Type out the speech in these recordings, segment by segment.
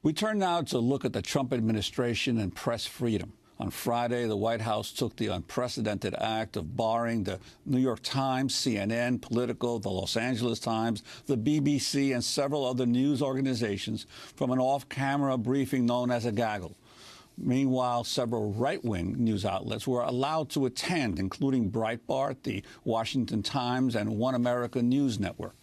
We turn now to look at the Trump administration and press freedom. On Friday, the White House took the unprecedented act of barring the New York Times, CNN, Politico, the Los Angeles Times, the BBC, and several other news organizations from an off-camera briefing known as a gaggle. Meanwhile, several right-wing news outlets were allowed to attend, including Breitbart, the Washington Times, and One America News Network.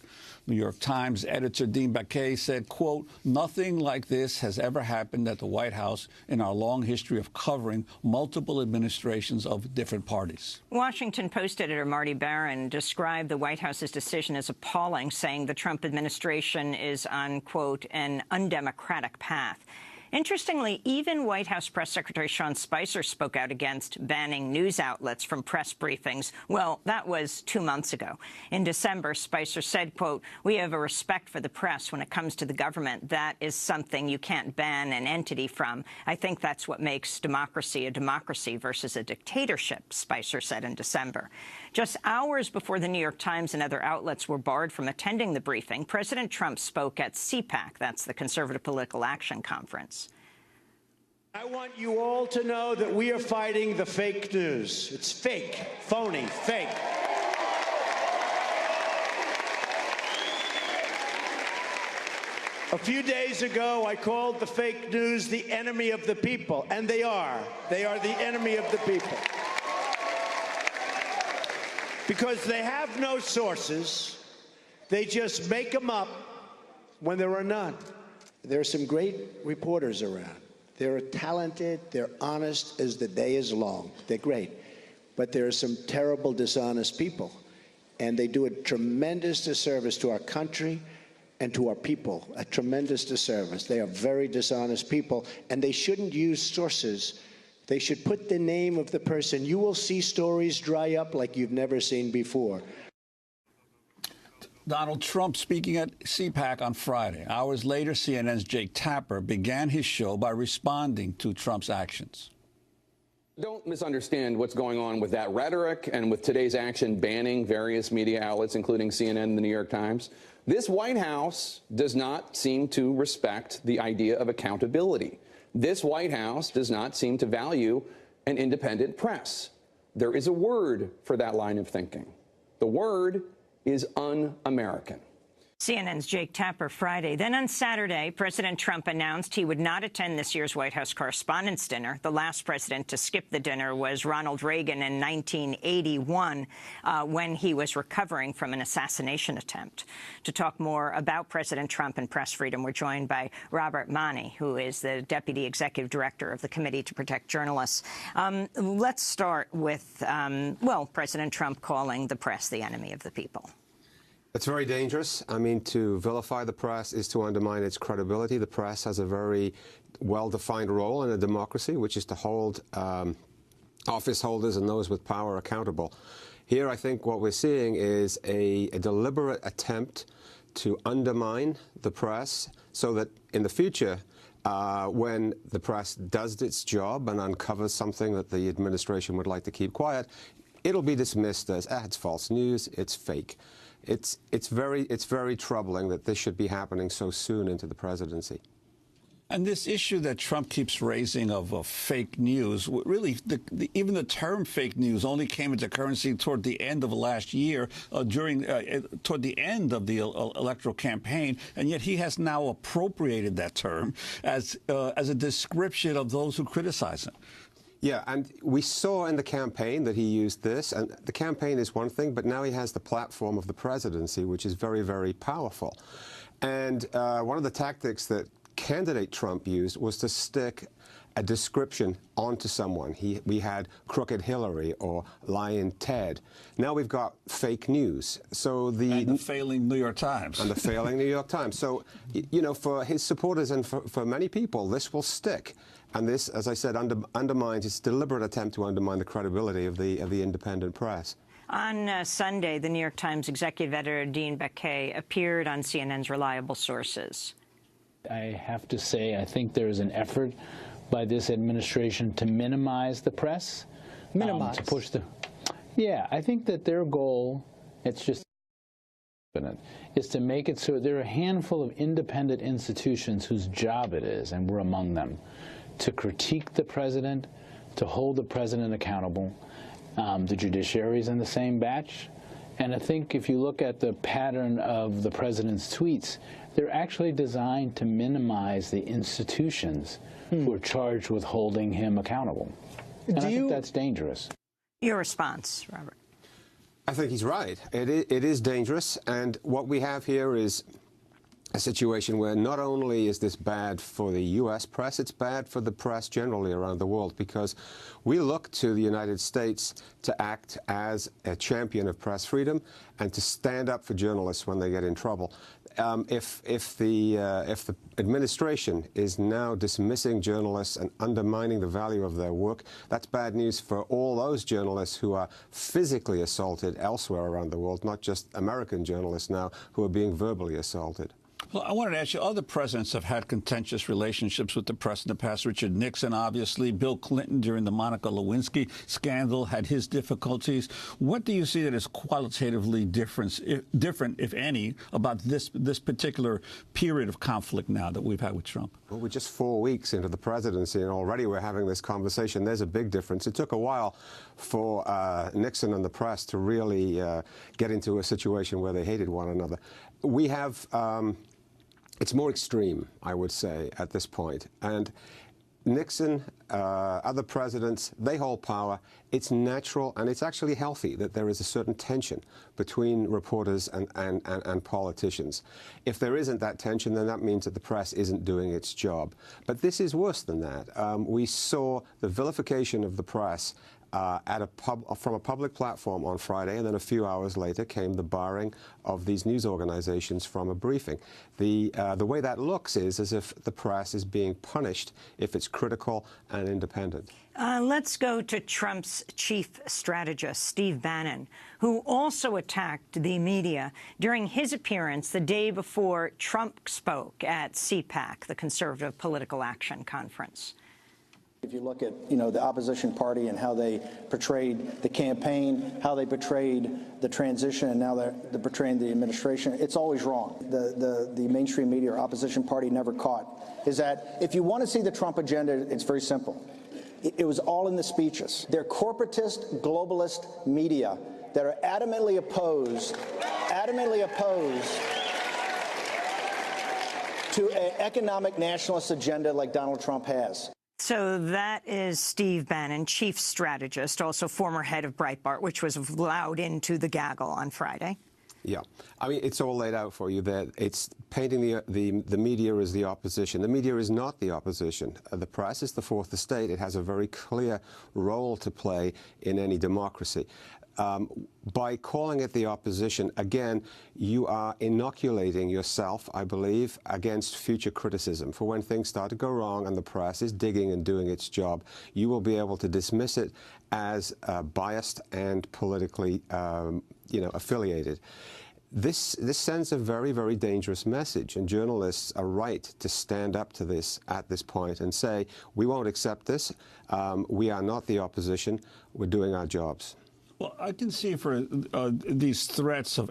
New York Times editor Dean Baquet said, quote, "Nothing like this has ever happened at the White House in our long history of covering multiple administrations of different parties." Washington Post editor Marty Baron described the White House's decision as appalling, saying the Trump administration is on, quote, an undemocratic path. Interestingly, even White House Press Secretary Sean Spicer spoke out against banning news outlets from press briefings. Well, that was 2 months ago. In December, Spicer said, quote, "We have a respect for the press when it comes to the government. That is something you can't ban an entity from. I think that's what makes democracy a democracy versus a dictatorship," Spicer said in December. Just hours before the New York Times and other outlets were barred from attending the briefing, President Trump spoke at CPAC, that's the Conservative Political Action Conference. I want you all to know that we are fighting the fake news. It's fake, phony, fake. A few days ago, I called the fake news the enemy of the people, and they are. They are the enemy of the people. Because they have no sources, they just make them up when there are none. There are some great reporters around. They're talented, they're honest as the day is long. They're great. But there are some terrible, dishonest people. And they do a tremendous disservice to our country and to our people, a tremendous disservice. They are very dishonest people, and they shouldn't use sources. They should put the name of the person. You will see stories dry up like you've never seen before. Donald Trump speaking at CPAC on Friday. Hours later, CNN's Jake Tapper began his show by responding to Trump's actions. Don't misunderstand what's going on with that rhetoric and with today's action banning various media outlets, including CNN and the New York Times. This White House does not seem to respect the idea of accountability. This White House does not seem to value an independent press. There is a word for that line of thinking. The word is un-American. CNN's Jake Tapper Friday. Then on Saturday, President Trump announced he would not attend this year's White House Correspondents' Dinner. The last president to skip the dinner was Ronald Reagan in 1981, when he was recovering from an assassination attempt. To talk more about President Trump and press freedom, we're joined by Robert Mani, who is the Deputy Executive Director of the Committee to Protect Journalists. Let's start with, well, President Trump calling the press the enemy of the people. It's very dangerous. I mean, to vilify the press is to undermine its credibility. The press has a very well-defined role in a democracy, which is to hold office holders and those with power accountable. Here, I think what we're seeing is a deliberate attempt to undermine the press so that in the future, when the press does its job and uncovers something that the administration would like to keep quiet, it'll be dismissed as, it's false news, it's fake. It's very troubling that this should be happening so soon into the presidency. And this issue that Trump keeps raising of fake news, really, even the term fake news only came into currency toward the end of last year, toward the end of the electoral campaign, and yet he has now appropriated that term as a description of those who criticize him. Yeah, and we saw in the campaign that he used this, and the campaign is one thing, but now he has the platform of the presidency, which is very, very powerful. And one of the tactics that candidate Trump used was to stick a description onto someone. We had crooked Hillary or lying Ted. Now we've got fake news. So and the failing New York Times. And the failing New York Times. So, you know, for his supporters and for many people, this will stick. And this, as I said, undermines its deliberate attempt to undermine the credibility of the independent press. On Sunday, the New York Times executive editor Dean Baquet appeared on CNN's Reliable Sources. I have to say, I think there is an effort by this administration to minimize the press. Minimize? To push the... Yeah, I think that their goal, it's just is to make it so there are a handful of independent institutions whose job it is, and we're among them, to critique the president, to hold the president accountable. The judiciary is in the same batch. And I think if you look at the pattern of the president's tweets, they're actually designed to minimize the institutions who are charged with holding him accountable. And I think that's dangerous. Your response, Robert? I think he's right. It is dangerous, and what we have here is a situation where not only is this bad for the U.S. press, it's bad for the press generally around the world, because we look to the United States to act as a champion of press freedom and to stand up for journalists when they get in trouble. If the administration is now dismissing journalists and undermining the value of their work, that's bad news for all those journalists who are physically assaulted elsewhere around the world, not just American journalists now who are being verbally assaulted. Well, I wanted to ask you, other presidents have had contentious relationships with the press in the past. Richard Nixon, obviously. Bill Clinton, during the Monica Lewinsky scandal, had his difficulties. What do you see that is qualitatively different, if any, about this particular period of conflict now that we've had with Trump? Well, we're just 4 weeks into the presidency, and already we're having this conversation. There's a big difference. It took a while for Nixon and the press to really get into a situation where they hated one another. We have... It's more extreme, I would say, at this point. And Nixon, other presidents, they hold power. It's natural and it's actually healthy that there is a certain tension between reporters and politicians. If there isn't that tension, then that means that the press isn't doing its job. But this is worse than that. We saw the vilification of the press from a public platform on Friday, and then a few hours later came the barring of these news organizations from a briefing. The way that looks is as if the press is being punished if it's critical and independent. Let's go to Trump's chief strategist, Steve Bannon, who also attacked the media during his appearance the day before Trump spoke at CPAC, the Conservative Political Action Conference. If you look at, the opposition party and how they portrayed the campaign, how they portrayed the transition, and now they're portraying the administration, it's always wrong. The mainstream media or opposition party never caught is that if you want to see the Trump agenda, it's very simple. It was all in the speeches. They're corporatist, globalist media that are adamantly opposed to an economic nationalist agenda like Donald Trump has. So that is Steve Bannon, chief strategist, also former head of Breitbart, which was allowed into the gaggle on Friday. Yeah. I mean, it's all laid out for you that it's painting the media as the opposition. The media is not the opposition. The press is the fourth estate. It has a very clear role to play in any democracy. By calling it the opposition, again, you are inoculating yourself, I believe, against future criticism. For when things start to go wrong and the press is digging and doing its job, you will be able to dismiss it as biased and politically, affiliated. This sends a very, very dangerous message, and journalists are right to stand up to this at this point and say, we won't accept this. We are not the opposition. We're doing our jobs. Well, I can see for these threats of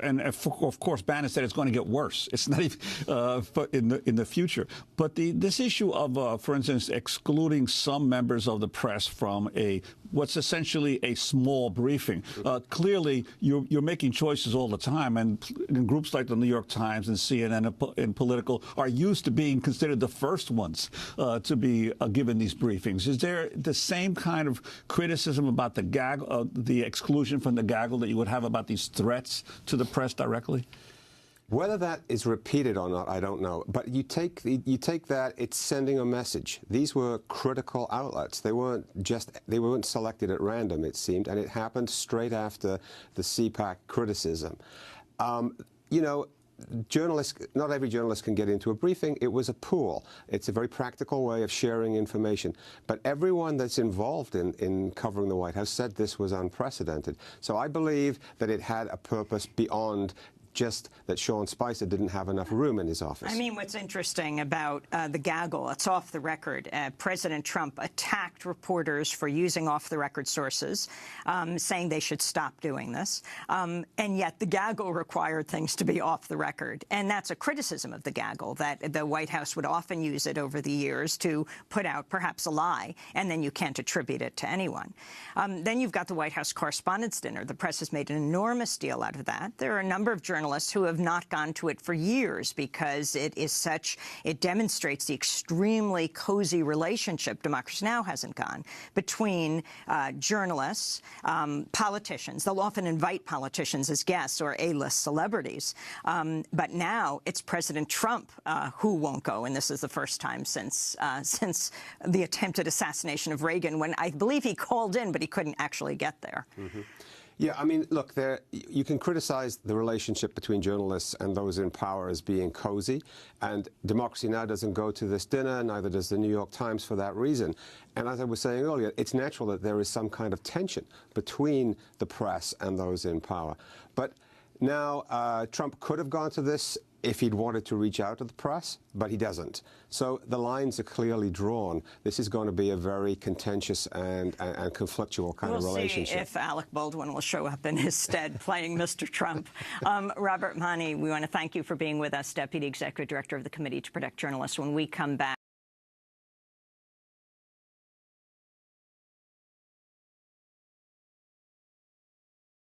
course, Bannon said it's going to get worse. It's not even in the future. But this issue of, for instance, excluding some members of the press from what's essentially a small briefing. Clearly, you're making choices all the time, and groups like the New York Times and CNN and Political are used to being considered the first ones to be given these briefings. Is there the same kind of criticism about the exclusion from the gaggle that you would have about these threats to the press directly? Whether that is repeated or not, I don't know. But you take that, it's sending a message. These were critical outlets. They weren't selected at random, it seemed, and it happened straight after the CPAC criticism. Journalists, not every journalist can get into a briefing. It was a pool. It's a very practical way of sharing information. But everyone that's involved in covering the White House said this was unprecedented. So I believe that it had a purpose beyond just that Sean Spicer didn't have enough room in his office. I mean, what's interesting about the gaggle, it's off the record. President Trump attacked reporters for using off-the-record sources, saying they should stop doing this. And yet the gaggle required things to be off the record. And that's a criticism of the gaggle, that the White House would often use it over the years to put out perhaps a lie, and then you can't attribute it to anyone. Then you've got the White House Correspondents' Dinner. The press has made an enormous deal out of that. There are a number of journalists who have not gone to it for years because it demonstrates the extremely cozy relationship, Democracy Now! Hasn't gone, between journalists, politicians. They'll often invite politicians as guests or A-list celebrities. But now it's President Trump who won't go, and this is the first time since the attempted assassination of Reagan, when I believe he called in, but he couldn't actually get there. Mm-hmm. Yeah, I mean, look, you can criticize the relationship between journalists and those in power as being cozy, and Democracy Now! Doesn't go to this dinner, neither does the New York Times for that reason. And as I was saying earlier, it's natural that there is some kind of tension between the press and those in power. But now, Trump could have gone to this if he'd wanted to reach out to the press, but he doesn't. So the lines are clearly drawn. This is going to be a very contentious and conflictual kind of relationship. We'll see if Alec Baldwin will show up in his stead playing Mr. Trump. Robert Mani, we want to thank you for being with us, Deputy Executive Director of the Committee to Protect Journalists. When we come back,